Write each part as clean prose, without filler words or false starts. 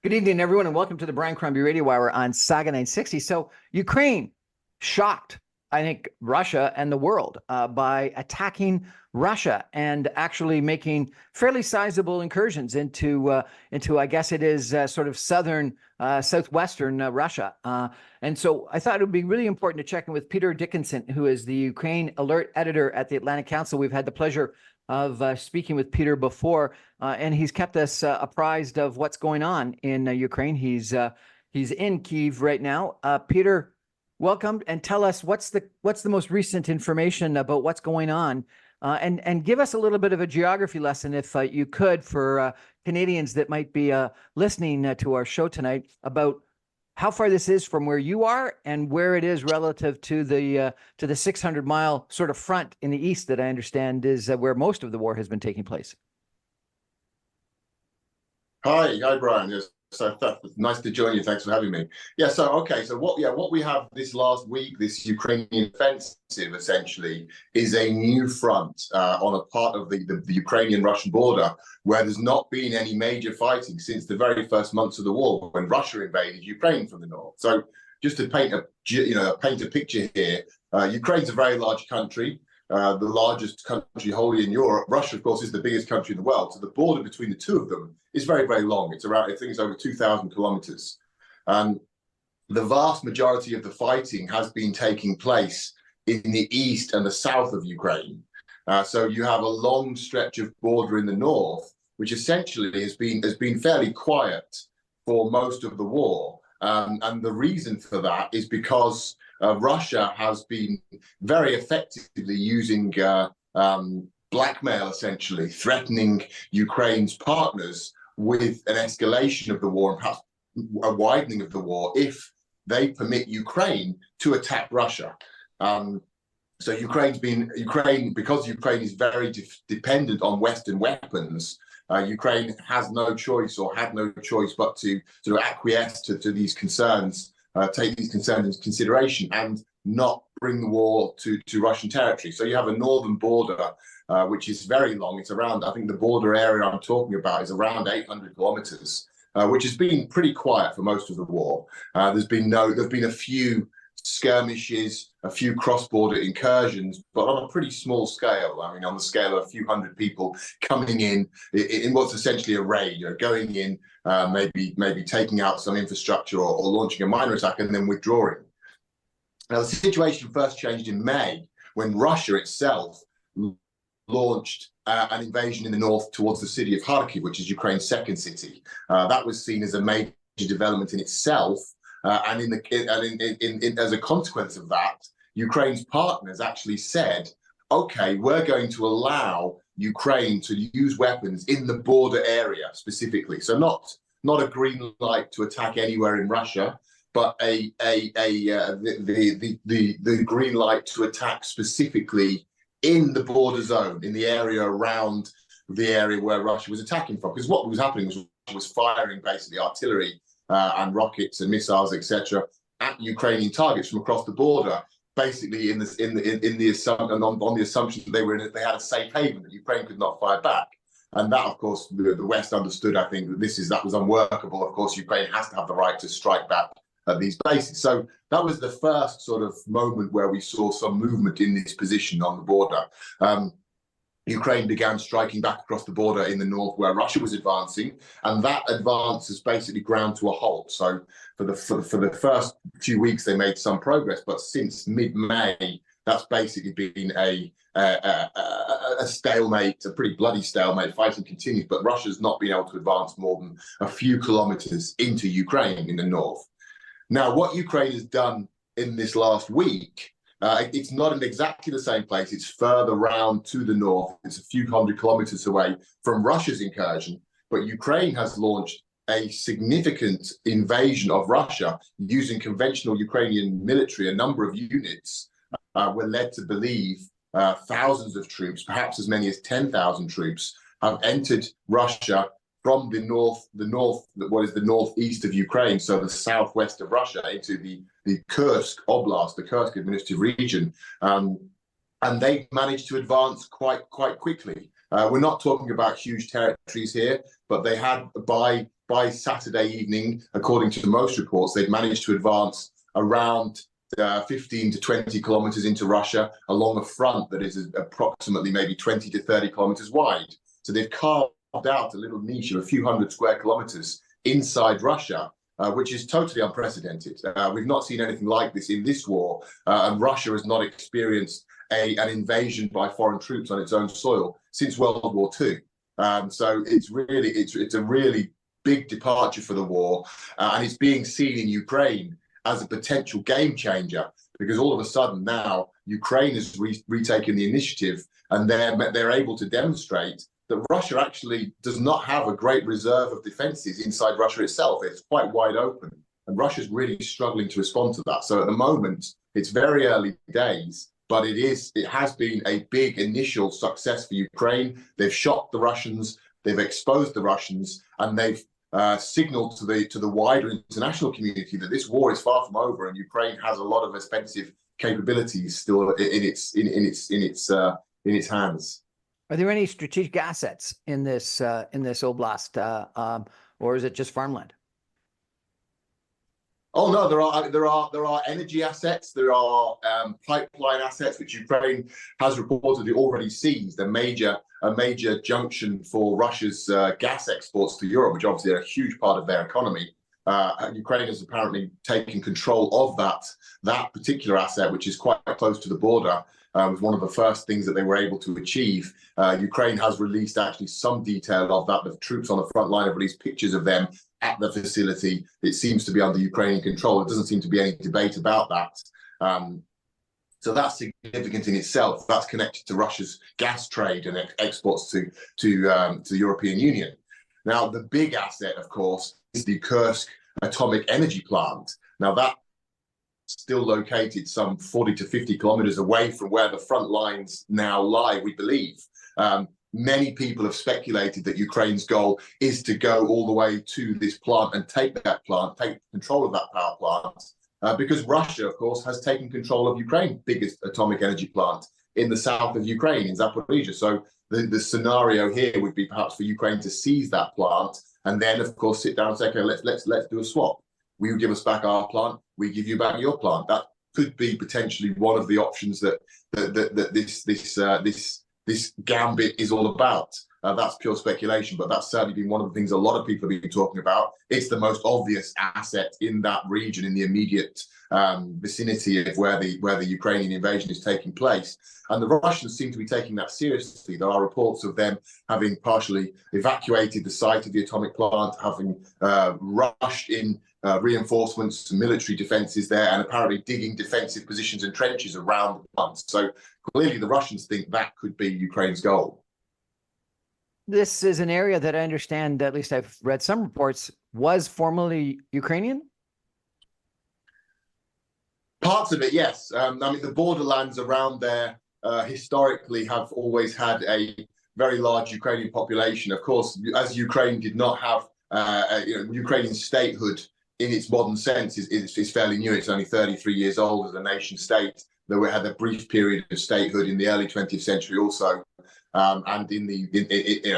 Good evening, everyone, and welcome to the Brian Crombie Radio Hour on Saga 960. So, Ukraine shocked, I think, Russia and the world by attacking Russia and actually making fairly sizable incursions into I guess it is sort of southwestern Russia. And so I thought it would be really important to check in with Peter Dickinson, who is the Ukraine alert editor at the Atlantic Council. We've had the pleasure of speaking with Peter before, and he's kept us apprised of what's going on in Ukraine. He's in Kiev right now. Peter, welcome, and tell us what's the most recent information about what's going on, and give us a little bit of a geography lesson, if you could, for Canadians that might be listening to our show tonight, about how far this is from where you are and where it is relative to the 600-mile sort of front in the east that I understand is where most of the war has been taking place. Hi, Brian. Yes, so nice to join you. Thanks for having me. Yeah. So okay. So what we have this last week, this Ukrainian offensive, essentially, is a new front on a part of the Ukrainian-Russian border where there's not been any major fighting since the very first months of the war, when Russia invaded Ukraine from the north. So just to paint a picture here, Ukraine's a very large country. The largest country wholly in Europe. Russia, of course, is the biggest country in the world. So the border between the two of them is very, very long. It's around, I think it's over 2,000 kilometers. And the vast majority of the fighting has been taking place in the east and the south of Ukraine. So you have a long stretch of border in the north, which essentially has been fairly quiet for most of the war. And the reason for that is because Russia has been very effectively using blackmail, essentially threatening Ukraine's partners with an escalation of the war and perhaps a widening of the war if they permit Ukraine to attack Russia. So Ukraine, because Ukraine is very dependent on Western weapons, Ukraine has no choice, or had no choice, but to sort of acquiesce to these concerns. Take these concerns into consideration and not bring the war to Russian territory. So you have a northern border, which is very long. It's around, I think the border area I'm talking about is around 800 kilometers, which has been pretty quiet for most of the war. There's been a few skirmishes, a few cross-border incursions, but on a pretty small scale. I mean, on the scale of a few hundred people coming in what's essentially a raid, going in, maybe taking out some infrastructure or launching a minor attack and then withdrawing. Now, the situation first changed in May when Russia itself launched an invasion in the north towards the city of Kharkiv, which is Ukraine's second city. That was seen as a major development in itself. And as a consequence of that, Ukraine's partners actually said, okay, we're going to allow Ukraine to use weapons in the border area specifically. So not a green light to attack anywhere in Russia, but the green light to attack specifically in the border zone, in the area around the area where Russia was attacking from. Because what was happening was Russia was firing basically artillery and rockets and missiles, etc., at Ukrainian targets from across the border, basically on the assumption that they had a safe haven, that Ukraine could not fire back. And that, of course, the West understood, I think, that was unworkable. Of course, Ukraine has to have the right to strike back at these bases. So that was the first sort of moment where we saw some movement in this position on the border. Ukraine began striking back across the border in the north where Russia was advancing, and that advance has basically ground to a halt. So for the first few weeks, they made some progress, but since mid-May, that's basically been a stalemate, a pretty bloody stalemate. Fighting continues, but Russia's not been able to advance more than a few kilometers into Ukraine in the north. Now, what Ukraine has done in this last week, it's not in exactly the same place. It's further round to the north. It's a few hundred kilometers away from Russia's incursion. But Ukraine has launched a significant invasion of Russia using conventional Ukrainian military. A number of units were led to believe thousands of troops, perhaps as many as 10,000 troops, have entered Russia from the north, what is the northeast of Ukraine, so the southwest of Russia, into the Kursk Oblast, the Kursk administrative region, and they managed to advance quite quickly. We're not talking about huge territories here, but they had, by by Saturday evening, according to most reports, they'd managed to advance around 15 to 20 kilometers into Russia along a front that is approximately maybe 20 to 30 kilometers wide. So they've carved out a little niche of a few hundred square kilometers inside Russia, which is totally unprecedented. We've not seen anything like this in this war, and Russia has not experienced an invasion by foreign troops on its own soil since World War II. So it's a really big departure for the war, and it's being seen in Ukraine as a potential game changer, because all of a sudden now Ukraine has retaken the initiative, and they're able to demonstrate that Russia actually does not have a great reserve of defenses inside Russia itself. It's quite wide open, and Russia's really struggling to respond to that. So at the moment, it's very early days, but it has been a big initial success for Ukraine. They've shocked the Russians, they've exposed the Russians, and they've signaled to the wider international community that this war is far from over, and Ukraine has a lot of offensive capabilities still in its hands. Are there any strategic assets in this oblast, or is it just farmland? Oh no, there are energy assets, there are pipeline assets which Ukraine has reportedly already seized, a major junction for Russia's gas exports to Europe, which obviously are a huge part of their economy. Ukraine has apparently taken control of that particular asset, which is quite close to the border. Was one of the first things that they were able to achieve. Ukraine has released actually some detail of that. The troops on the front line have released pictures of them at the facility. It seems to be under Ukrainian control. There doesn't seem to be any debate about that. So that's significant in itself. That's connected to Russia's gas trade and exports to the European Union. Now, the big asset, of course, is the Kursk atomic energy plant. Now, that still located some 40 to 50 kilometers away from where the front lines now lie, we believe. Many people have speculated that Ukraine's goal is to go all the way to this plant and take control of that power plant, because Russia, of course, has taken control of Ukraine's biggest atomic energy plant in the south of Ukraine, in Zaporizhia. So the scenario here would be perhaps for Ukraine to seize that plant and then, of course, sit down and say, okay, let's do a swap. You give us back our plant, we give you back your plant. That could be potentially one of the options that this gambit is all about. That's pure speculation, but that's certainly been one of the things a lot of people have been talking about. It's the most obvious asset in that region, in the immediate vicinity of where the Ukrainian invasion is taking place. And the Russians seem to be taking that seriously. There are reports of them having partially evacuated the site of the atomic plant, having rushed in reinforcements to military defenses there, and apparently digging defensive positions and trenches around the plant. So clearly the Russians think that could be Ukraine's goal. This is an area that I understand, at least I've read some reports, was formerly Ukrainian? Parts of it, yes. I mean, the borderlands around there historically have always had a very large Ukrainian population. Of course, as Ukraine did not have Ukrainian statehood in its modern sense is fairly new. It's only 33 years old as a nation state. Though we had a brief period of statehood in the early 20th century also. And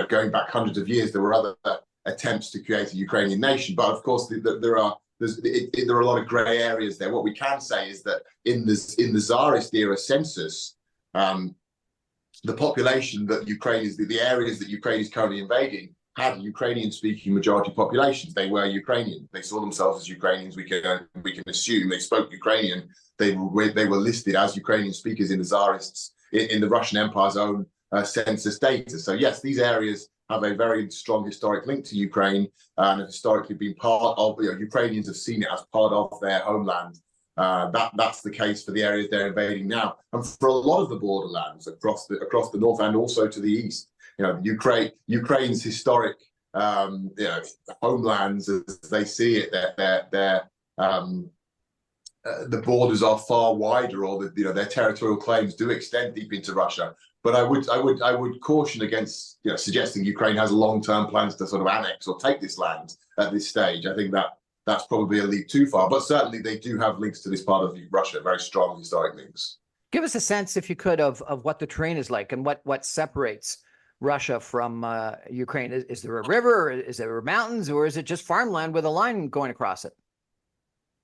going back hundreds of years, there were other attempts to create a Ukrainian nation. But of course, there are a lot of grey areas there. What we can say is that in the Tsarist era census, the population that Ukraine is, the areas that Ukraine is currently invading, had Ukrainian-speaking majority populations. They were Ukrainian. They saw themselves as Ukrainians. We can assume they spoke Ukrainian. They were listed as Ukrainian speakers in the Tsarists in the Russian Empire's own census data. So yes, these areas have a very strong historic link to Ukraine and have historically been part of. Ukrainians have seen it as part of their homeland. That's the case for the areas they're invading now, and for a lot of the borderlands across the north and also to the east. Ukraine's historic homelands, as they see it, the borders are far wider, or their territorial claims do extend deep into Russia. But I would caution against suggesting Ukraine has long-term plans to sort of annex or take this land at this stage. I think that's probably a leap too far. But certainly they do have links to this part of Russia, very strong historic links. Give us a sense, if you could, of what the terrain is like and what separates Russia from Ukraine? Is there a river? Is there mountains? Or is it just farmland with a line going across it?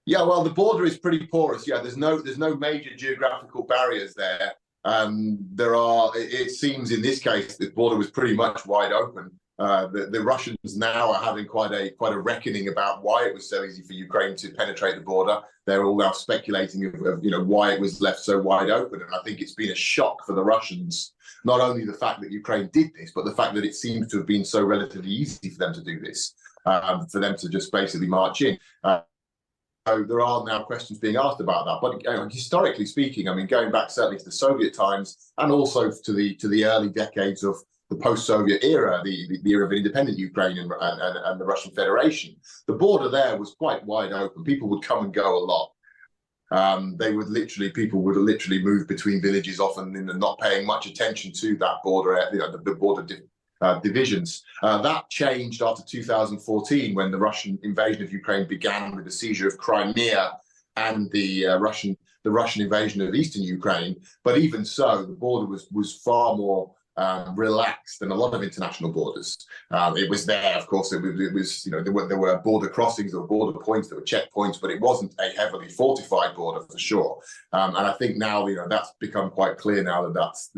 Yeah, well, the border is pretty porous. Yeah, there's no major geographical barriers there. There are. It seems in this case the border was pretty much wide open. The Russians now are having quite a reckoning about why it was so easy for Ukraine to penetrate the border. They're all now speculating of why it was left so wide open, and I think it's been a shock for the Russians. Not only the fact that Ukraine did this, but the fact that it seems to have been so relatively easy for them to do this, for them to just basically march in. So there are now questions being asked about that. But historically speaking, I mean, going back certainly to the Soviet times and also to the early decades of the post-Soviet era, the era of independent Ukraine and the Russian Federation, the border there was quite wide open. People would come and go a lot. People would literally move between villages often and not paying much attention to that border, the border divisions. That changed after 2014 when the Russian invasion of Ukraine began with the seizure of Crimea and the Russian invasion of eastern Ukraine. But even so, the border was far more relaxed than a lot of international borders. It was there, of course. It was there were border crossings, there were border points, there were checkpoints, but it wasn't a heavily fortified border for sure. And I think now that's become quite clear now that's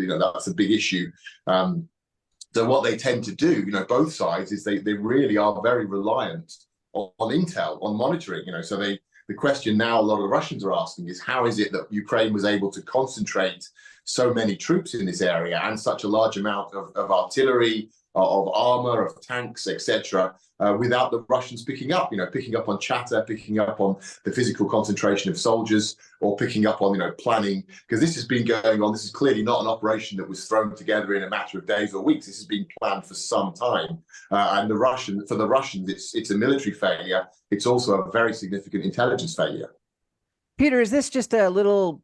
a big issue. So what they tend to do, both sides, is they really are very reliant on intel, on monitoring. So the question now a lot of the Russians are asking is, how is it that Ukraine was able to concentrate so many troops in this area and such a large amount of artillery, of armor, of tanks, etc., without the Russians picking up on chatter, picking up on the physical concentration of soldiers, or picking up on, planning, because this has been going on. This is clearly not an operation that was thrown together in a matter of days or weeks. This has been planned for some time. And for the Russians, it's a military failure. It's also a very significant intelligence failure. Peter, is this just a little,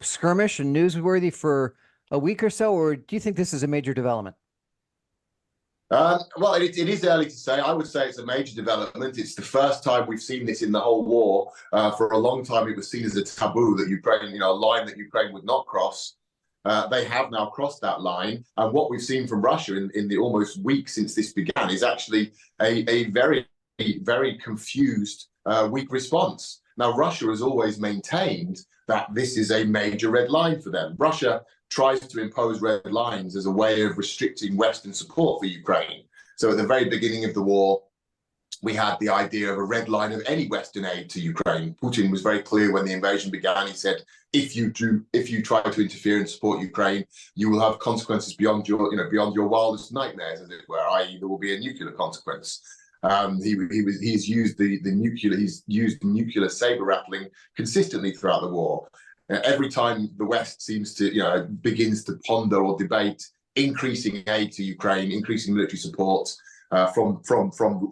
skirmish and newsworthy for a week or so, or do you think this is a major development? Well, it is early to say. I would say it's a major development. It's the first time we've seen this in the whole war. For a long time, it was seen as a taboo that Ukraine, a line that Ukraine would not cross. They have now crossed that line. And what we've seen from Russia in the almost week since this began is actually a very, very confused, weak response. Now, Russia has always maintained that this is a major red line for them. Russia tries to impose red lines as a way of restricting Western support for Ukraine. So at the very beginning of the war, we had the idea of a red line of any Western aid to Ukraine. Putin was very clear when the invasion began. He said, if you try to interfere and support Ukraine, you will have consequences beyond your wildest nightmares, as it were, i.e. there will be a nuclear consequence. He's used the nuclear saber rattling consistently throughout the war. Every time the West seems to, begins to ponder or debate increasing aid to Ukraine, increasing military support from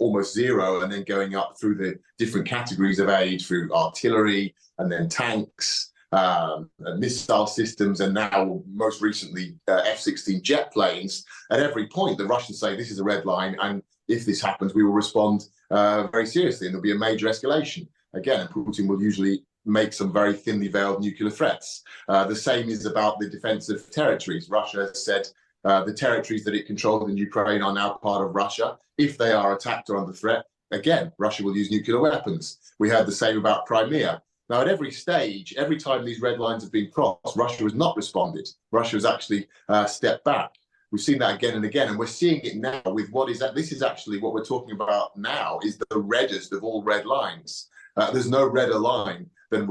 almost zero, and then going up through the different categories of aid through artillery and then tanks, and missile systems, and now most recently F-16 jet planes. At every point, the Russians say this is a red line, and if this happens, we will respond very seriously, and there'll be a major escalation. Again, Putin will usually make some very thinly veiled nuclear threats. The same is about the defense of territories. Russia has said the territories that it controls in Ukraine are now part of Russia. If they are attacked or under threat, again, Russia will use nuclear weapons. We heard the same about Crimea. Now, at every stage, every time these red lines have been crossed, Russia has not responded. Russia has actually stepped back. We've seen that again and again, and we're seeing it now with what is that. This is actually what we're talking about now, is the reddest of all red lines. There's no redder line than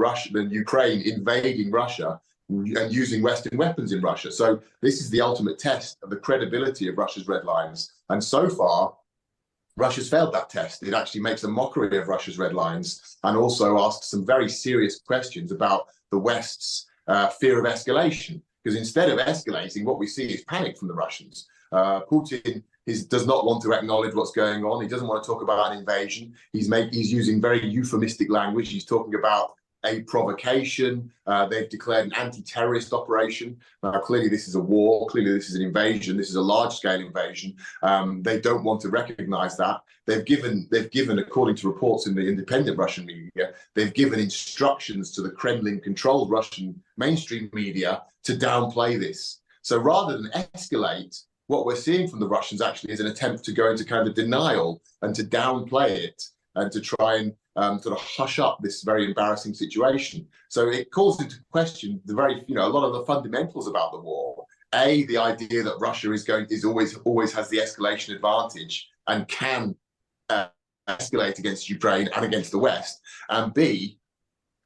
Ukraine invading Russia and using Western weapons in Russia. So this is the ultimate test of the credibility of Russia's red lines. And so far, Russia's failed that test. It actually makes a mockery of Russia's red lines and also asks some very serious questions about the West's fear of escalation. Because instead of escalating, what we see is panic from the Russians. Putin does not want to acknowledge what's going on. He doesn't want to talk about an invasion. He's using very euphemistic language. He's talking about a provocation. They've declared an anti-terrorist operation. Clearly, this is a war. Clearly, this is an invasion. This is a large-scale invasion. They don't want to recognize that. They've given, according to reports in the independent Russian media, they've given instructions to the Kremlin-controlled Russian mainstream media to downplay this. So rather than escalate, what we're seeing from the Russians actually is an attempt to go into kind of denial and to downplay it and to try and sort of hush up this very embarrassing situation. So it calls into question a lot of the fundamentals about the war. The idea that Russia always has the escalation advantage and can escalate against Ukraine and against the West, and B,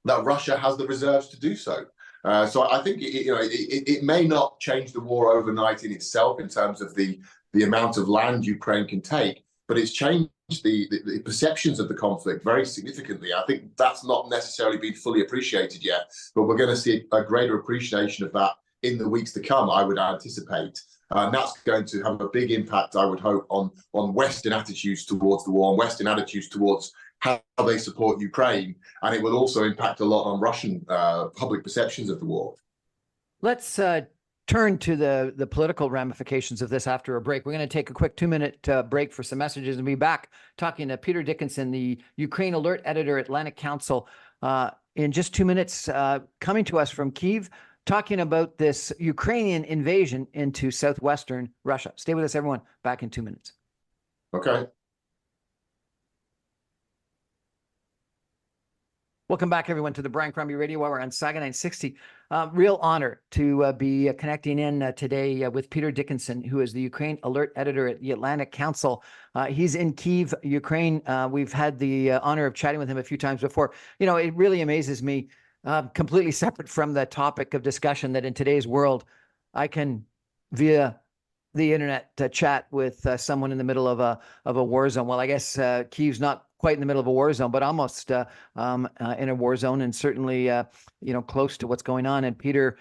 that Russia has the reserves to do so. So I think it may not change the war overnight in itself in terms of the amount of land Ukraine can take, but it's changed the perceptions of the conflict very significantly. I think that's not necessarily been fully appreciated yet, but we're going to see a greater appreciation of that in the weeks to come, I would anticipate. And that's going to have a big impact, I would hope, on Western attitudes towards the war, on Western attitudes towards how they support Ukraine, and it will also impact a lot on Russian public perceptions of the war. Let's turn to the political ramifications of this after a break. We're going to take a quick 2-minute break for some messages and be back talking to Peter Dickinson, the Ukraine Alert Editor at Atlantic Council, in just 2 minutes, coming to us from Kiev, talking about this Ukrainian invasion into southwestern Russia. Stay with us, everyone. Back in 2 minutes. Okay. Welcome back, everyone, to the Brian Crombie Radio Hour on Saga 960. Real honor to be connecting in today with Peter Dickinson, who is the Ukraine Alert Editor at the Atlantic Council. He's in Kiev, Ukraine. We've had the honor of chatting with him a few times before. You know, it really amazes me, completely separate from the topic of discussion, that in today's world, I can, via the internet, chat with someone in the middle of a war zone. Well, I guess Kiev's not quite in the middle of a war zone, but almost in a war zone, and certainly close to what's going on. And Peter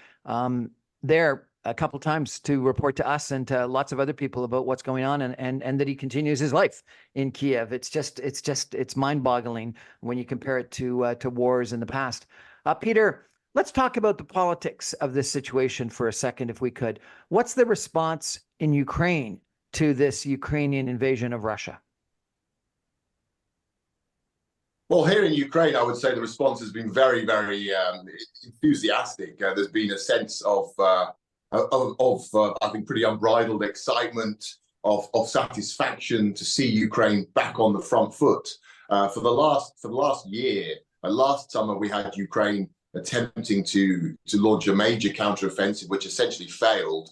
there a couple times to report to us and to lots of other people about what's going on, and that he continues his life in Kiev. It's mind-boggling when you compare it to wars in the past. Peter, let's talk about the politics of this situation for a second, if we could. What's the response in Ukraine to this Ukrainian invasion of Russia? Well, here in Ukraine, I would say the response has been very, very enthusiastic. There's been a sense of I think, pretty unbridled excitement, of satisfaction to see Ukraine back on the front foot. For the last year, last summer, we had Ukraine attempting to launch a major counteroffensive, which essentially failed,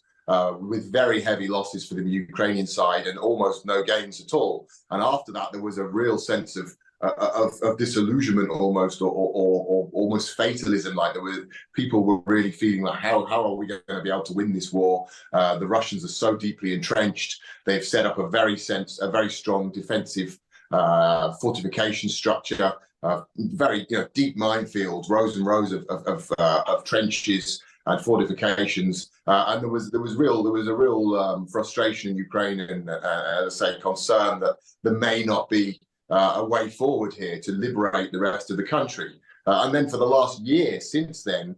with very heavy losses for the Ukrainian side and almost no gains at all. And after that, there was a real sense of disillusionment, almost, or almost fatalism. Like people were really feeling like, how are we going to be able to win this war? The Russians are so deeply entrenched. They've set up a very strong defensive fortification structure, very deep minefields, rows and rows of trenches and fortifications, and there was a real frustration in Ukraine, and as I say, concern that there may not be a way forward here to liberate the rest of the country. And then for the last year since then,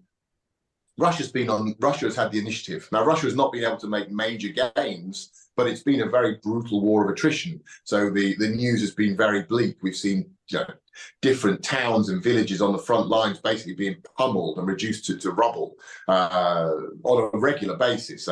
Russia has had the initiative. Now, Russia has not been able to make major gains, but it's been a very brutal war of attrition. So the news has been very bleak. We've seen different towns and villages on the front lines basically being pummeled and reduced to rubble on a regular basis.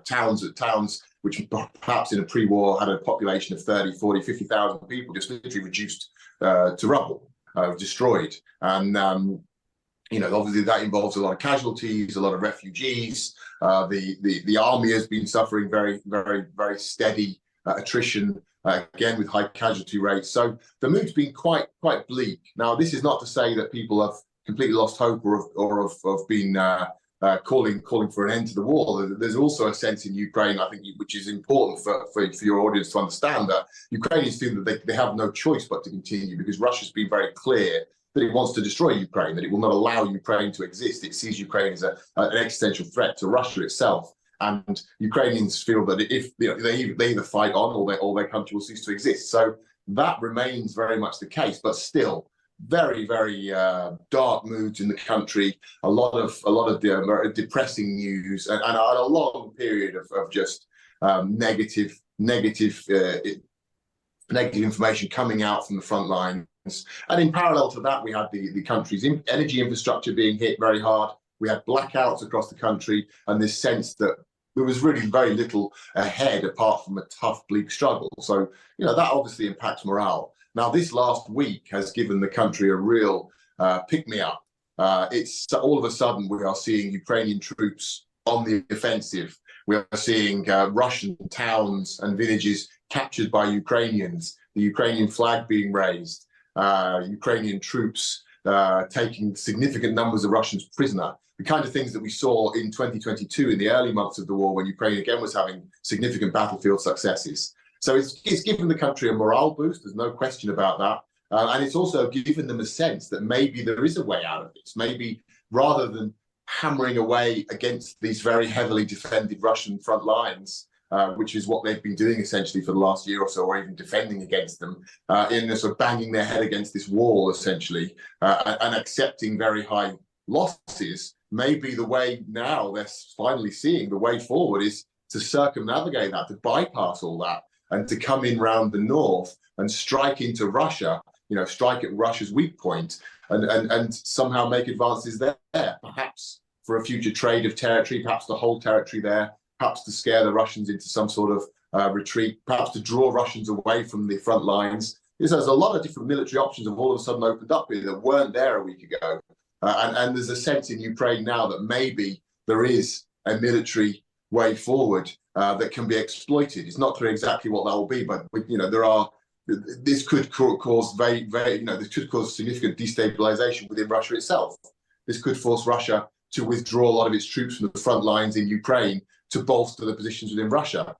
Towns which perhaps in a pre-war had a population of 30, 40, 50,000 people, just literally reduced to rubble, destroyed. And obviously that involves a lot of casualties, a lot of refugees. The army has been suffering very, very, very steady attrition, again with high casualty rates. So the mood's been quite bleak. Now, this is not to say that people have completely lost hope or have been calling for an end to the war. There's also a sense in Ukraine, I think, which is important for your audience to understand, that Ukrainians feel that they have no choice but to continue, because Russia's been very clear that it wants to destroy Ukraine, that it will not allow Ukraine to exist. It sees Ukraine as an existential threat to Russia itself. And Ukrainians feel that if they either fight on, or their country will cease to exist. So that remains very much the case, but still very, very dark moods in the country. A lot of depressing news, and a long period of just negative information coming out from the front lines. And in parallel to that, we had the country's energy infrastructure being hit very hard. We had blackouts across the country, and this sense that there was really very little ahead apart from a tough, bleak struggle. So, that obviously impacts morale. Now, this last week has given the country a real pick-me-up. It's all of a sudden we are seeing Ukrainian troops on the offensive. We are seeing Russian towns and villages captured by Ukrainians, the Ukrainian flag being raised, Ukrainian troops taking significant numbers of Russians prisoner, the kind of things that we saw in 2022 in the early months of the war when Ukraine again was having significant battlefield successes. So it's given the country a morale boost, there's no question about that. And it's also given them a sense that maybe there is a way out of this. Maybe rather than hammering away against these very heavily defended Russian front lines, which is what they've been doing essentially for the last year or so, or even defending against them, in a sort of banging their head against this wall essentially, and accepting very high losses, maybe the way now they're finally seeing the way forward is to circumnavigate that, to bypass all that, and to come in round the north and strike into Russia, strike at Russia's weak point, and somehow make advances there, perhaps for a future trade of territory, perhaps to hold territory there, perhaps to scare the Russians into some sort of retreat, perhaps to draw Russians away from the front lines. There's a lot of different military options have all of a sudden opened up here that weren't there a week ago. And there's a sense in Ukraine now that maybe there is a military way forward that can be exploited. It's not clear exactly what that will be, but this could cause this could cause significant destabilization within Russia itself. This could force Russia to withdraw a lot of its troops from the front lines in Ukraine to bolster the positions within Russia.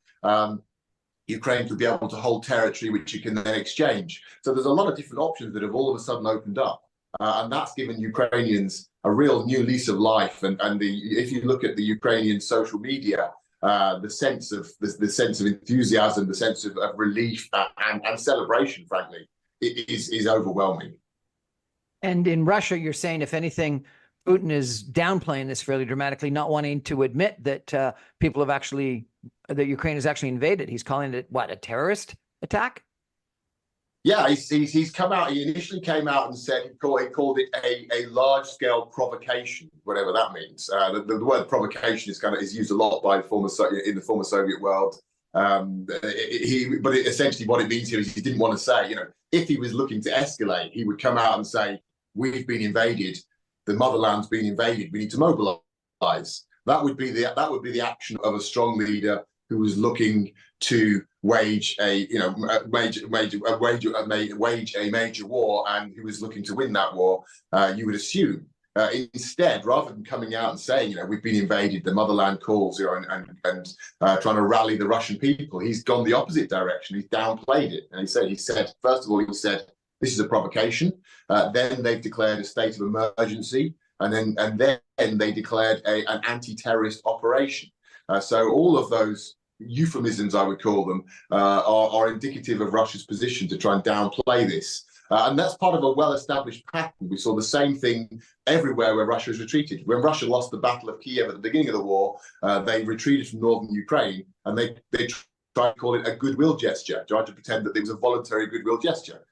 Ukraine could be able to hold territory which you can then exchange. So there's a lot of different options that have all of a sudden opened up. And that's given Ukrainians a real new lease of life. And if you look at the Ukrainian social media, the sense of enthusiasm, the sense of relief and celebration, frankly, is overwhelming. And in Russia, you're saying, if anything, Putin is downplaying this fairly dramatically, not wanting to admit that that Ukraine has actually invaded. He's calling it, what, a terrorist attack? Yeah, he's come out. He initially came out and said he called it a large-scale provocation, whatever that means. The word provocation is used a lot by in the former Soviet world. But essentially what it means here is he didn't want to say, if he was looking to escalate, he would come out and say, "We've been invaded. The motherland's been invaded. We need to mobilize." That would be the action of a strong leader who was looking to wage a major war, and who was looking to win that war. You would assume. Instead, rather than coming out and saying, we've been invaded, the motherland calls, and trying to rally the Russian people, he's gone the opposite direction. He's downplayed it, and he said, first of all, this is a provocation. Then they've declared a state of emergency, and then they declared an anti-terrorist operation. So all of those euphemisms, I would call them, are indicative of Russia's position to try and downplay this. And that's part of a well-established pattern. We saw the same thing everywhere where Russia has retreated. When Russia lost the Battle of Kiev at the beginning of the war, they retreated from northern Ukraine, and they tried to call it a goodwill gesture, tried to pretend that it was a voluntary goodwill gesture.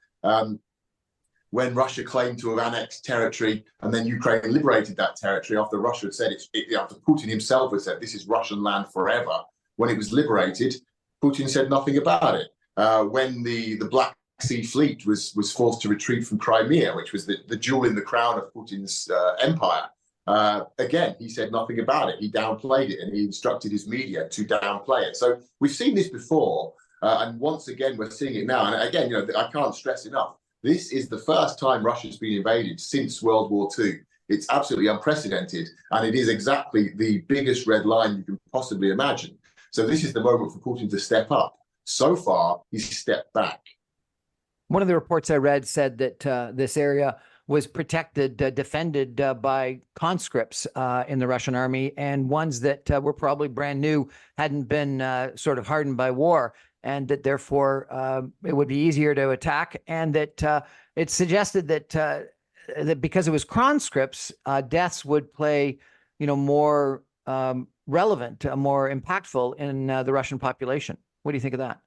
When Russia claimed to have annexed territory, and then Ukraine liberated that territory after Russia had said after Putin himself had said, "This is Russian land forever." When it was liberated, Putin said nothing about it. When the Black Sea Fleet was forced to retreat from Crimea, which was the jewel in the crown of Putin's empire, again, he said nothing about it. He downplayed it, and he instructed his media to downplay it. So we've seen this before, and once again, we're seeing it now. And again, I can't stress enough, this is the first time Russia's been invaded since World War II. It's absolutely unprecedented, and it is exactly the biggest red line you can possibly imagine. So this is the moment for Putin to step up. So far, he's stepped back. One of the reports I read said that this area was protected, defended by conscripts in the Russian army, and ones that were probably brand new, hadn't been sort of hardened by war, and that therefore it would be easier to attack, and that it suggested that that because it was conscripts, deaths would play, more relevant, more impactful in the Russian population. What do you think of that?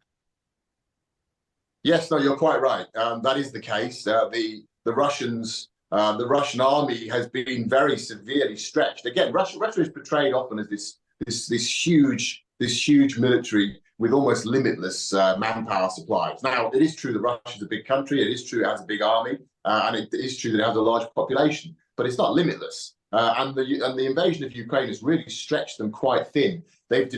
Yes, no, you're quite right. That is the case. The Russian army has been very severely stretched. Again, Russia is portrayed often as this this huge military with almost limitless manpower supplies. Now, it is true that Russia is a big country. It is true it has a big army, and it is true that it has a large population, but it's not limitless. And the invasion of Ukraine has really stretched them quite thin.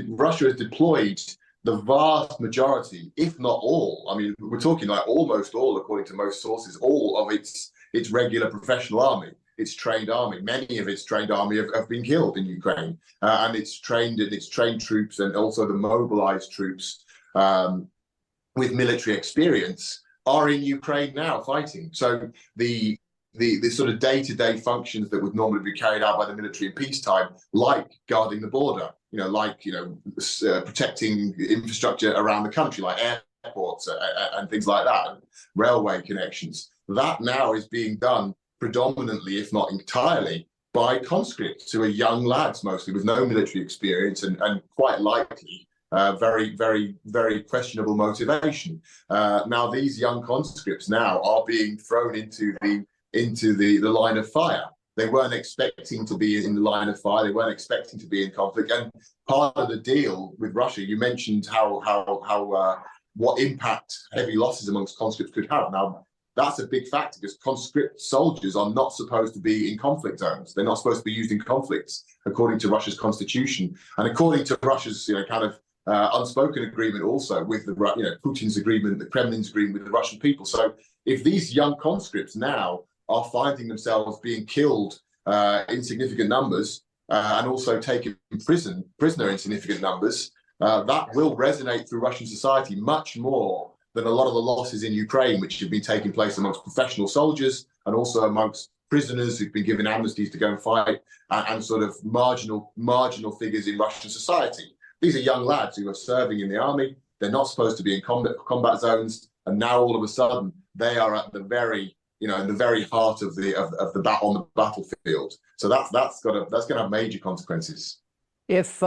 Russia has deployed the vast majority, if not all. I mean, we're talking like almost all, according to most sources, all of its regular professional army, its trained army. Many of its trained army have been killed in Ukraine, and its trained troops and also the mobilized troops with military experience are in Ukraine now fighting. So the sort of day-to-day functions that would normally be carried out by the military in peacetime, like guarding the border, protecting infrastructure around the country, like airports and things like that, and railway connections, that now is being done predominantly, if not entirely, by conscripts who are young lads, mostly with no military experience and quite likely very, very, very questionable motivation. Now, these young conscripts now are being thrown into the line of fire. They weren't expecting to be in the line of fire. They weren't expecting to be in conflict. And part of the deal with Russia, you mentioned what impact heavy losses amongst conscripts could have. Now, that's a big factor because conscript soldiers are not supposed to be in conflict zones. They're not supposed to be used in conflicts, according to Russia's constitution and according to Russia's unspoken agreement also with Putin's agreement, the Kremlin's agreement with the Russian people. So if these young conscripts now are finding themselves being killed in significant numbers and also taken prisoner in significant numbers, that will resonate through Russian society much more than a lot of the losses in Ukraine, which have been taking place amongst professional soldiers and also amongst prisoners who've been given amnesties to go and fight and sort of marginal figures in Russian society. These are young lads who are serving in the army. They're not supposed to be in combat zones, and now all of a sudden they are at the very in the very heart of the battlefield. So that's going to have major consequences. If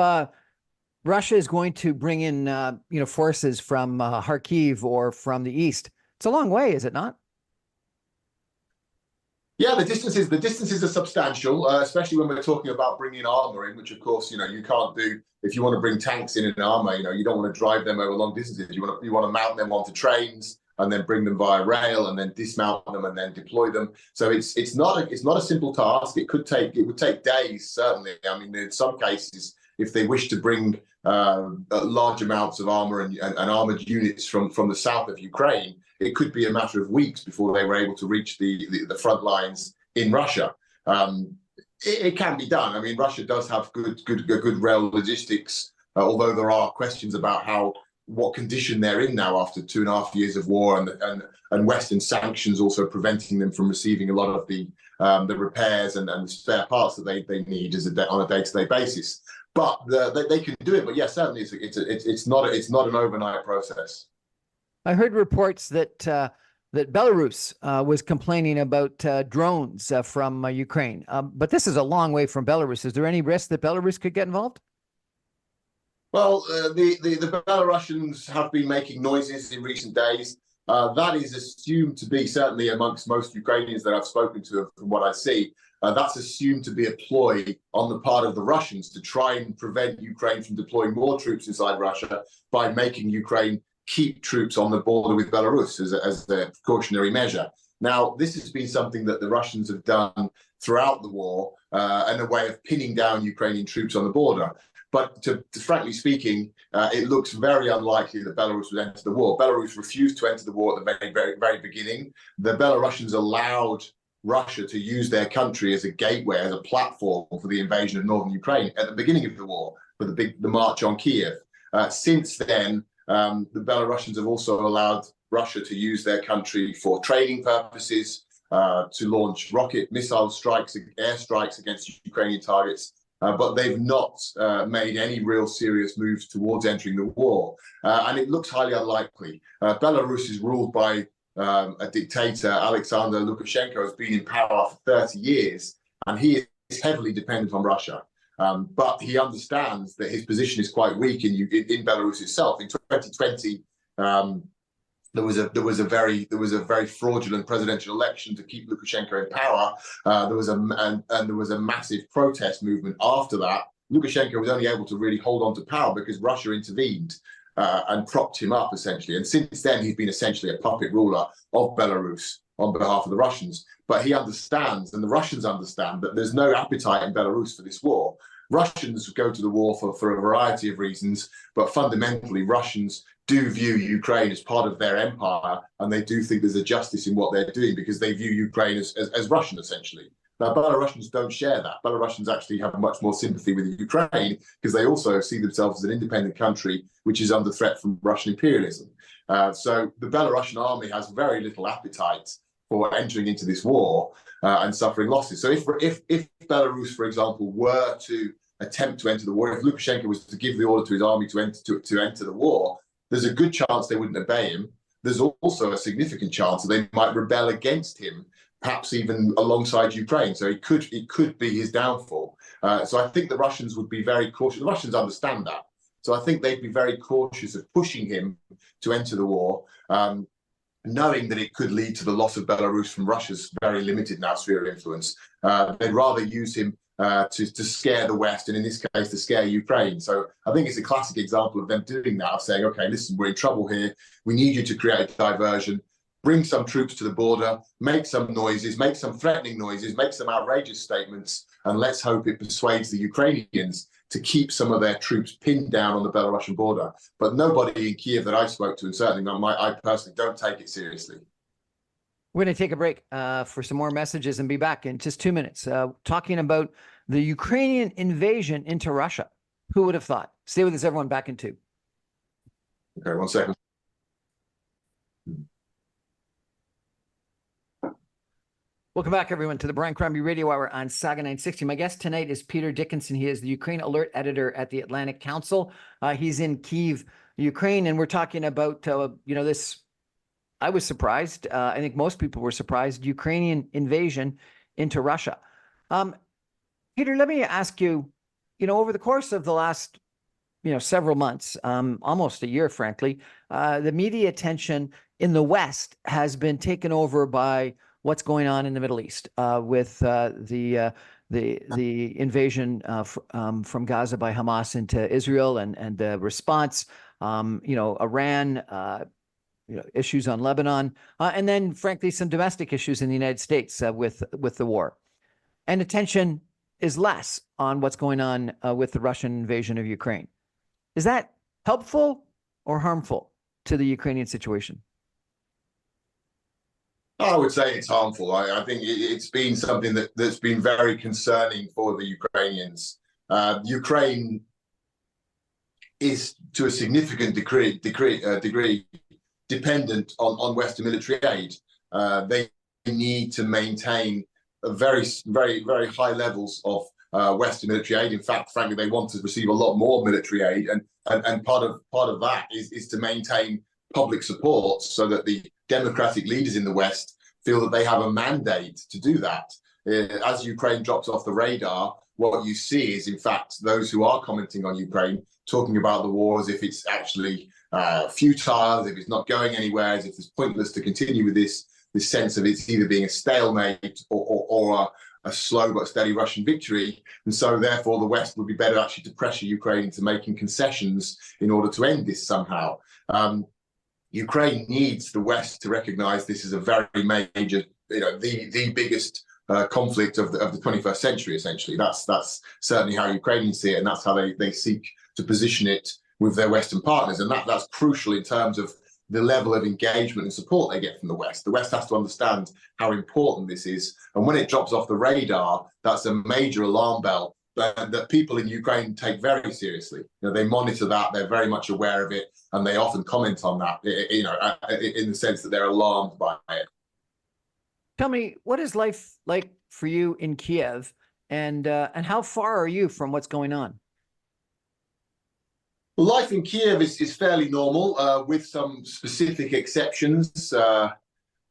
Russia is going to bring in forces from Kharkiv or from the east, it's a long way, is it not? Yeah, the distances are substantial, especially when we're talking about bringing armor in, which of course you can't do if you want to bring tanks in an armor. You don't want to drive them over long distances. You want to mount them onto trains and then bring them via rail and then dismount them and then deploy them. So it's not a simple task. It would take days, certainly. I mean, in some cases, if they wish to bring large amounts of armor and armored units from the south of Ukraine, it could be a matter of weeks before they were able to reach the front lines in Russia. It can be done. I mean, Russia does have good rail logistics, although there are questions about what condition they're in now after 2.5 years of war and Western sanctions also preventing them from receiving a lot of the repairs and the spare parts that they need on a day-to-day basis. But they can do it. But yes, certainly it's not an overnight process. I heard reports that Belarus was complaining about drones from Ukraine, but this is a long way from Belarus. Is there any risk that Belarus could get involved? Well, the Belarusians have been making noises in recent days. That is assumed to be, certainly amongst most Ukrainians that I've spoken to, from what I see, that's assumed to be a ploy on the part of the Russians to try and prevent Ukraine from deploying more troops inside Russia by making Ukraine keep troops on the border with Belarus as a precautionary measure. Now, this has been something that the Russians have done throughout the war in a way of pinning down Ukrainian troops on the border. But to frankly speaking, it looks very unlikely that Belarus would enter the war. Belarus refused to enter the war at the very, very, very beginning. The Belarusians allowed Russia to use their country as a gateway, as a platform for the invasion of northern Ukraine at the beginning of the war, for the March on Kiev. Since then, the Belarusians have also allowed Russia to use their country for training purposes, to launch rocket missile strikes, airstrikes against Ukrainian targets. But they've not made any real serious moves towards entering the war. And it looks highly unlikely. Belarus is ruled by a dictator, Alexander Lukashenko, has been in power for 30 years, and he is heavily dependent on Russia. But he understands that his position is quite weak in Belarus itself. In 2020, there was a very fraudulent presidential election to keep Lukashenko in power. There was a massive protest movement after that, Lukashenko was only able to really hold on to power because Russia intervened and propped him up, essentially. And since then, he's been essentially a puppet ruler of Belarus on behalf of the Russians. But he understands, and the Russians understand, that there's no appetite in Belarus for this war. Russians go to the war for a variety of reasons, but fundamentally, Russians do view Ukraine as part of their empire, and they do think there's a justice in what they're doing because they view Ukraine as Russian, essentially. Now, Belarusians don't share that. Belarusians actually have much more sympathy with Ukraine because they also see themselves as an independent country which is under threat from Russian imperialism. So the Belarusian army has very little appetite for entering into this war and suffering losses. So if Belarus, for example, were to attempt to enter the war, if Lukashenko was to give the order to his army to enter the war, there's a good chance they wouldn't obey him. There's also a significant chance that they might rebel against him, perhaps even alongside Ukraine. So it could be his downfall. So I think the Russians would be very cautious. The Russians understand that. So I think they'd be very cautious of pushing him to enter the war, knowing that it could lead to the loss of Belarus from Russia's very limited now sphere of influence. They'd rather use him to scare the West, and in this case, to scare Ukraine. So I think it's a classic example of them doing that, of saying, okay, listen, we're in trouble here. We need you to create a diversion. Bring some troops to the border, make some noises, make some threatening noises, make some outrageous statements, and let's hope it persuades the Ukrainians to keep some of their troops pinned down on the Belarusian border. But nobody in Kiev that I spoke to, and certainly not I personally, don't take it seriously. We're going to take a break for some more messages and be back in just 2 minutes talking about the Ukrainian invasion into Russia. Who would have thought? Stay with us, everyone. Back in 2. Okay, 1 second. Welcome back, everyone, to the Brian Crombie Radio Hour on Saga 960. My guest tonight is Peter Dickinson. He is the Ukraine Alert Editor at the Atlantic Council. He's in Kiev, Ukraine, and we're talking about, this, I was surprised, I think most people were surprised, Ukrainian invasion into Russia. Peter, let me ask you, over the course of the last, several months, almost a year, frankly, the media attention in the West has been taken over by what's going on in the Middle East with the invasion from Gaza by Hamas into Israel and the response, Iran, issues on Lebanon, and then, frankly, some domestic issues in the United States with the war. And attention is less on what's going on with the Russian invasion of Ukraine. Is that helpful or harmful to the Ukrainian situation? I would say it's harmful. I think it's been something that's been very concerning for the Ukrainians. Ukraine is, to a significant degree dependent on Western military aid. They need to maintain very, very, very high levels of Western military aid. In fact, frankly, they want to receive a lot more military aid, and part of that is to maintain public support so that the democratic leaders in the West feel that they have a mandate to do that. As Ukraine drops off the radar, what you see is, in fact, those who are commenting on Ukraine talking about the war as if it's actually futile, as if it's not going anywhere, as if it's pointless to continue with this sense of it's either being a stalemate or a slow but steady Russian victory. And so therefore the West would be better actually to pressure Ukraine into making concessions in order to end this somehow. Ukraine needs the West to recognize this is a very major, the biggest conflict of the 21st century, essentially. That's certainly how Ukrainians see it, and that's how they seek to position it with their Western partners. And that's crucial in terms of the level of engagement and support they get from the West. The West has to understand how important this is. And when it drops off the radar, that's a major alarm bell that people in Ukraine take very seriously. They monitor that, they're very much aware of it, and they often comment on that, in the sense that they're alarmed by it. Tell me, what is life like for you in Kiev, and how far are you from what's going on? Well, life in Kiev is fairly normal, with some specific exceptions.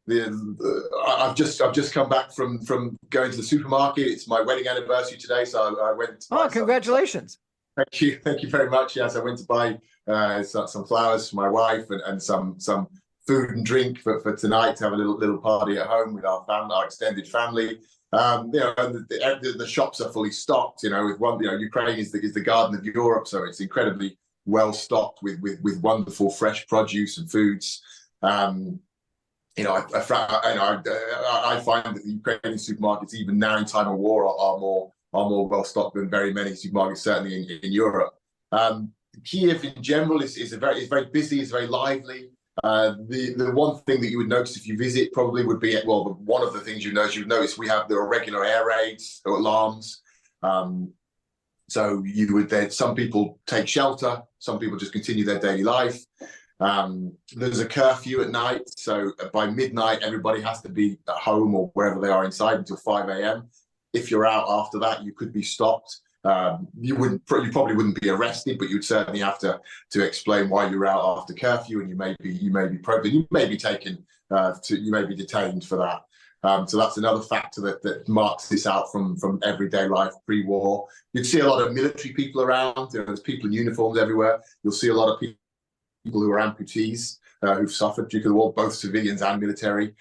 I've just come back from going to the supermarket. It's my wedding anniversary today, so I went. Oh, congratulations! Thank you very much. Yes, I went to buy some flowers for my wife and some food and drink for tonight, to have a little party at home with our family, our extended family. And the shops are fully stocked. With one, Ukraine is the garden of Europe, so it's incredibly well stocked with wonderful fresh produce and foods. I find that the Ukrainian supermarkets, even now in time of war, are more well stocked than very many supermarkets, certainly in Europe. Kiev in general is very busy, it's very lively. The one thing that you would notice if you visit probably would be, one of the things you notice we have the regular air raids or alarms. So some people take shelter, some people just continue their daily life. There's a curfew at night, so by midnight everybody has to be at home or wherever they are inside until 5 a.m. If you're out after that, you could be stopped. You probably wouldn't be arrested, but you'd certainly have to explain why you're out after curfew, and you may be taken you may be detained for that. So that's another factor that marks this out from everyday life pre-war. You'd see a lot of military people around. There's people in uniforms everywhere. You'll see a lot of people who are amputees who've suffered due to the war, both civilians and military.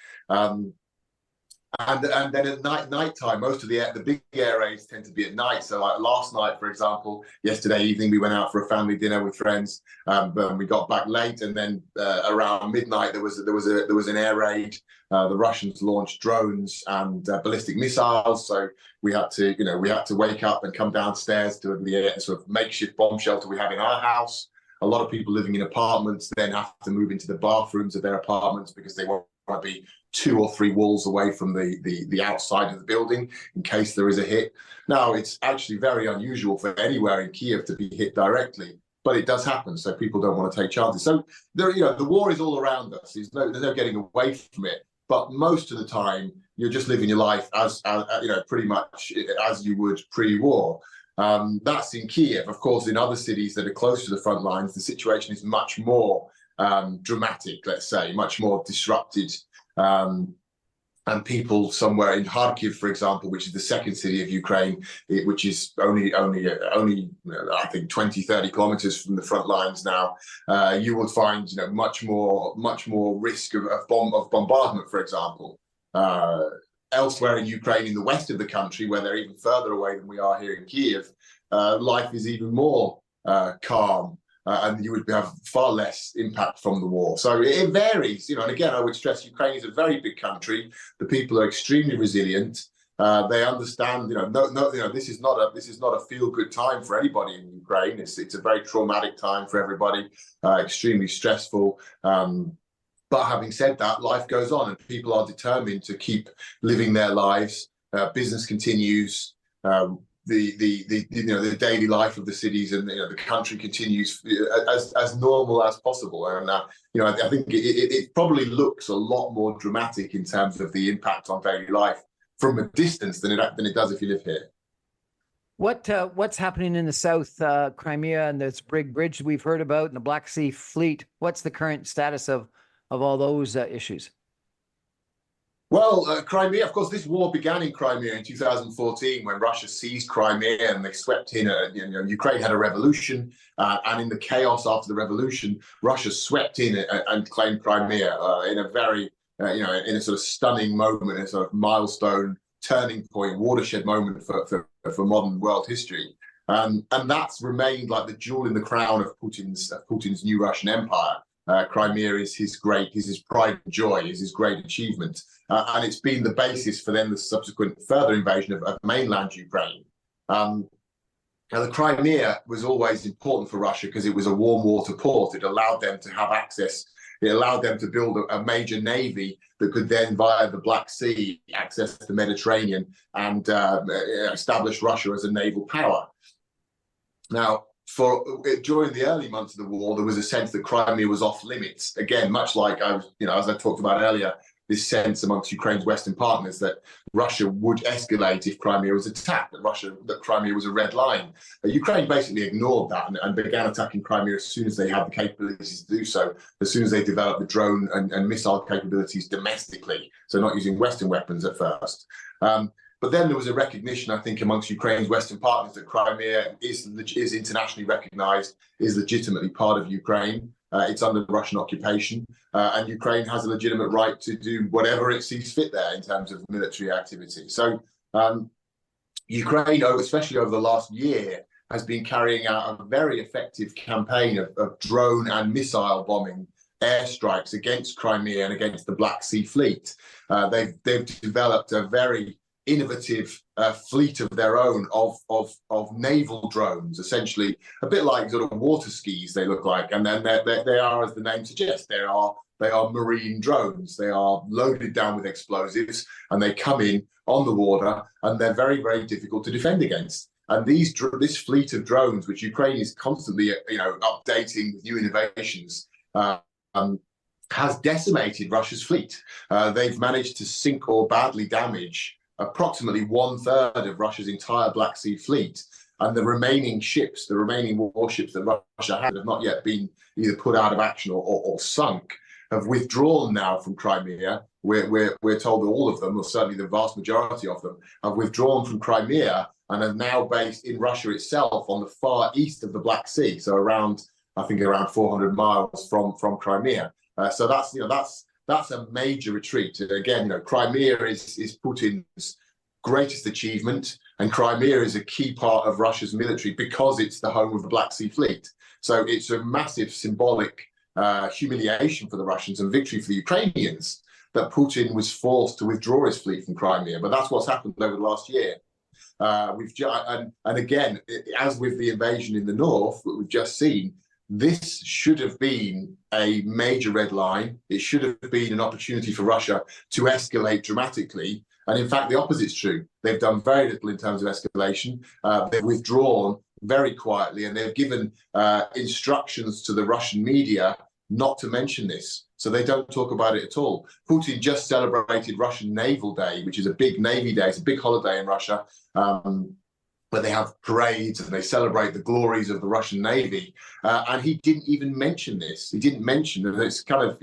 And then at nighttime, most of the big air raids tend to be at night. So like last night, for example, yesterday evening, we went out for a family dinner with friends, but we got back late, and then around midnight there was an air raid. The Russians launched drones and ballistic missiles, so we had to wake up and come downstairs to the sort of makeshift bomb shelter we have in our house. A lot of people living in apartments then have to move into the bathrooms of their apartments because they want to be 2 or 3 walls away from the outside of the building in case there is a hit. Now, it's actually very unusual for anywhere in Kiev to be hit directly, but it does happen, so people don't want to take chances. So the war is all around us. There's no getting away from it. But most of the time, you're just living your life as pretty much as you would pre-war. That's in Kiev. Of course, in other cities that are close to the front lines, the situation is much more dramatic, let's say, much more disrupted. And people somewhere in Kharkiv, for example, which is the second city of Ukraine, which is only I think 20, 30 kilometers from the front lines now, you would find much more risk of bombardment, for example. Elsewhere in Ukraine, in the west of the country, where they're even further away than we are here in Kiev, life is even more calm. And you would have far less impact from the war. So it varies, and again, I would stress Ukraine is a very big country. The people are extremely resilient. They understand, this is not a feel-good time for anybody in Ukraine. It's a very traumatic time for everybody, extremely stressful. But having said that, life goes on, and people are determined to keep living their lives. Business continues. The daily life of the cities and the country continues as normal as possible. And I think it probably looks a lot more dramatic in terms of the impact on daily life from a distance than it does if you live here. What's happening in the south, Crimea and this big bridge we've heard about, and the Black Sea Fleet? What's the current status of all those issues? Well, Crimea, of course, this war began in Crimea in 2014 when Russia seized Crimea and they swept in. Ukraine had a revolution, and in the chaos after the revolution, Russia swept in and claimed Crimea in a very, in a sort of stunning moment, a sort of milestone, turning point, watershed moment for modern world history. And that's remained like the jewel in the crown of Putin's new Russian empire. Crimea is his pride and joy, is his great achievement. And it's been the basis for then the subsequent further invasion of mainland Ukraine. Now, the Crimea was always important for Russia because it was a warm water port. It allowed them to have access. It allowed them to build a major navy that could then, via the Black Sea, access the Mediterranean and establish Russia as a naval power. Now, during the early months of the war, there was a sense that Crimea was off limits. Again, much like as I talked about earlier, this sense amongst Ukraine's Western partners that Russia would escalate if Crimea was attacked, that Crimea was a red line. Ukraine basically ignored that and began attacking Crimea as soon as they had the capabilities to do so, as soon as they developed the drone and missile capabilities domestically, so not using Western weapons at first. But then there was a recognition, I think, amongst Ukraine's Western partners that Crimea is internationally recognized, is legitimately part of Ukraine. It's under Russian occupation, and Ukraine has a legitimate right to do whatever it sees fit there in terms of military activity. So Ukraine, especially over the last year, has been carrying out a very effective campaign of drone and missile bombing airstrikes against Crimea and against the Black Sea Fleet. They've developed a very innovative fleet of their own of naval drones, essentially a bit like sort of water skis. They look like, and then they are, as the name suggests, they are marine drones. They are loaded down with explosives, and they come in on the water, and they're very, very difficult to defend against. And this fleet of drones, which Ukraine is constantly, updating with new innovations, has decimated Russia's fleet. They've managed to sink or badly damage approximately 1/3 of Russia's entire Black Sea fleet. And the remaining ships, the remaining warships that Russia has, have not yet been either put out of action or sunk, have withdrawn now from Crimea. We're told that all of them, or certainly the vast majority of them, have withdrawn from Crimea and are now based in Russia itself on the far east of the Black Sea, so around 400 miles from Crimea. So that's a major retreat. And again, Crimea is Putin's greatest achievement, and Crimea is a key part of Russia's military because it's the home of the Black Sea Fleet. So it's a massive symbolic humiliation for the Russians and victory for the Ukrainians that Putin was forced to withdraw his fleet from Crimea. But that's what's happened over the last year. And again, as with the invasion in the north that we've just seen, this should have been a major red line. It should have been an opportunity for Russia to escalate dramatically. And in fact, the opposite's true. They've done very little in terms of escalation. They've withdrawn very quietly, and they've given instructions to the Russian media not to mention this. So they don't talk about it at all. Putin just celebrated Russian Naval Day, which is a big Navy day. It's a big holiday in Russia, where they have parades and they celebrate the glories of the Russian Navy. And he didn't even mention this. He didn't mention it. It's kind of,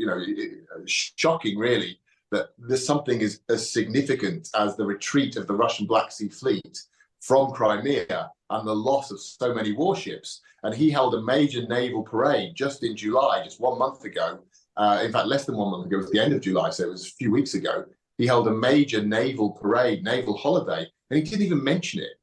shocking, really, that there's something as significant as the retreat of the Russian Black Sea Fleet from Crimea and the loss of so many warships. And he held a major naval parade just in July, just 1 month ago. In fact, less than 1 month ago, it was the end of July, so it was a few weeks ago. He held a major naval parade, naval holiday, and he didn't even mention it.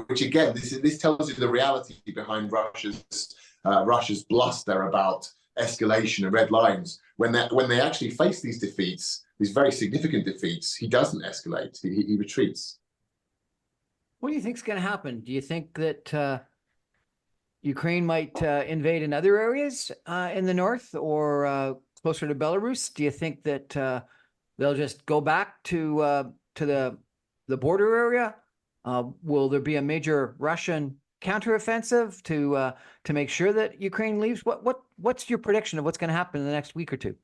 Which again, this tells you the reality behind Russia's bluster about escalation and red lines. When they actually face these defeats, these very significant defeats, he doesn't escalate. He retreats. What do you think is going to happen? Do you think that Ukraine might invade in other areas in the north or closer to Belarus? Do you think that they'll just go back to the border area? Will there be a major Russian counteroffensive to make sure that Ukraine leaves? What's your prediction of what's going to happen in the next week or two?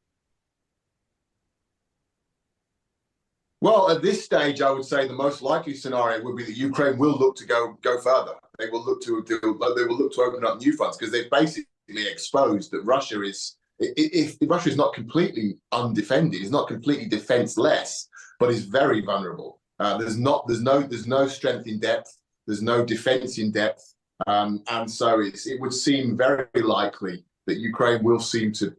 Well, at this stage, I would say the most likely scenario would be that Ukraine will look to go further. They will look to open up new fronts because they've basically exposed that Russia is, if Russia is not completely undefended, is not completely defenseless, but is very vulnerable. There's no strength in depth. There's no defense in depth, and so it would seem very likely that Ukraine will seek to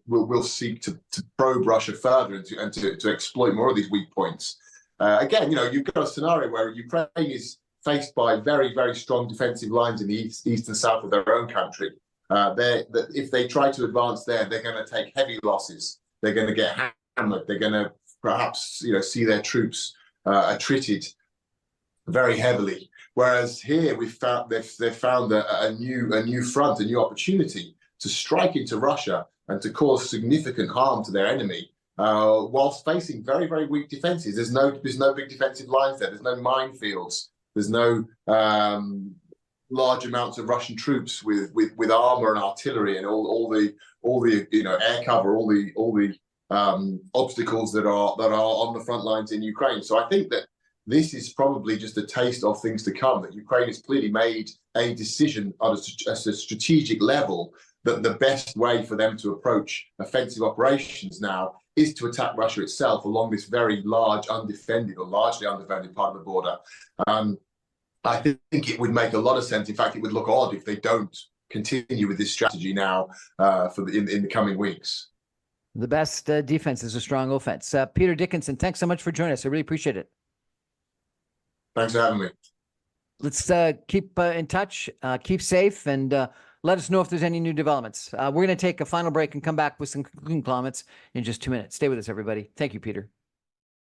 probe Russia further and to exploit more of these weak points. Again, you've got a scenario where Ukraine is faced by very, very strong defensive lines in the east and south of their own country. If they try to advance there, they're going to take heavy losses. They're going to get hammered. They're going to perhaps see their troops attrited very heavily. Whereas here they've found a new front, a new opportunity to strike into Russia and to cause significant harm to their enemy, whilst facing very, very weak defenses. There's no big defensive lines there. There's no minefields. There's no large amounts of Russian troops with armor and artillery and all the air cover, all the obstacles that are on the front lines in Ukraine. So I think that this is probably just a taste of things to come, that Ukraine has clearly made a decision at a strategic level that the best way for them to approach offensive operations now is to attack Russia itself along this very large, undefended or largely undefended part of the border. I think it would make a lot of sense. In fact, it would look odd if they don't continue with this strategy now in the coming weeks. The best defense is a strong offense. Peter Dickinson, thanks so much for joining us. I really appreciate it. Thanks for having me. Let's keep in touch, keep safe, and let us know if there's any new developments. We're going to take a final break and come back with some concluding comments in just 2 minutes. Stay with us, everybody. Thank you, Peter.